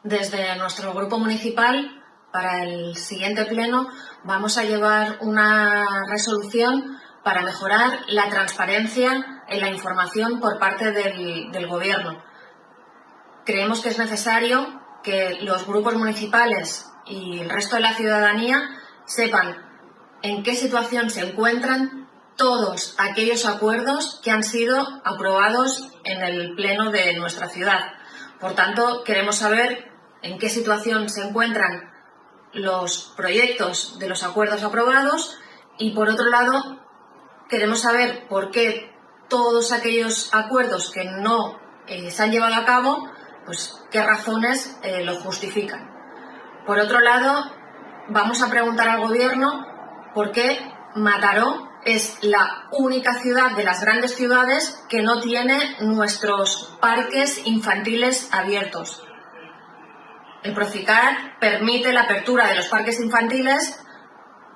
Desde nuestro grupo municipal, para el siguiente pleno, vamos a llevar una resolución para mejorar la transparencia en la información por parte del Gobierno. Creemos que es necesario que los grupos municipales y el resto de la ciudadanía sepan en qué situación se encuentran todos aquellos acuerdos que han sido aprobados en el pleno de nuestra ciudad. Por tanto, queremos saber en qué situación se encuentran los proyectos de los acuerdos aprobados y, por otro lado, queremos saber por qué todos aquellos acuerdos que no se han llevado a cabo, pues qué razones lo justifican. Por otro lado, vamos a preguntar al Gobierno por qué Mataró es la única ciudad de las grandes ciudades que no tiene nuestros parques infantiles abiertos. El Procicat permite la apertura de los parques infantiles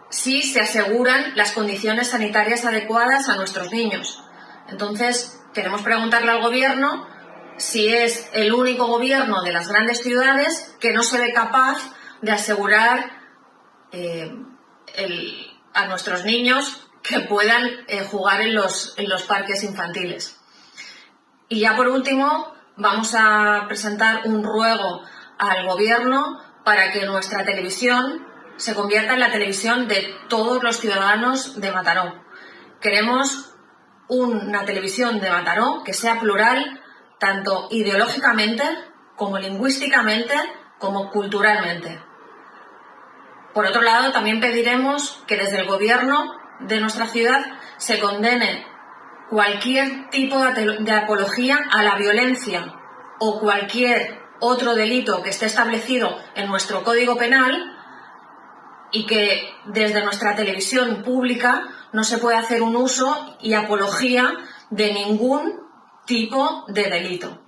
si se aseguran las condiciones sanitarias adecuadas a nuestros niños. Entonces, queremos preguntarle al Gobierno si es el único gobierno de las grandes ciudades que no se ve capaz de asegurar a nuestros niños que puedan jugar en los parques infantiles. Y ya por último, vamos a presentar un ruego al Gobierno para que nuestra televisión se convierta en la televisión de todos los ciudadanos de Mataró. Queremos una televisión de Mataró que sea plural, tanto ideológicamente, como lingüísticamente, como culturalmente. Por otro lado, también pediremos que desde el Gobierno de nuestra ciudad se condene cualquier tipo de apología a la violencia o cualquier otro delito que esté establecido en nuestro Código Penal y que desde nuestra televisión pública no se puede hacer un uso y apología de ningún tipo de delito.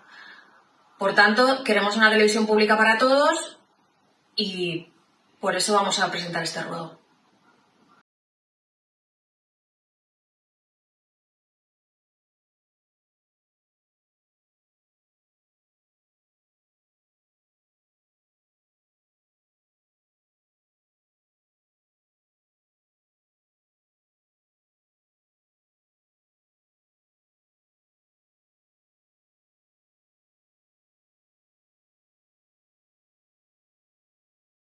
Por tanto, queremos una televisión pública para todos y por eso vamos a presentar este ruego.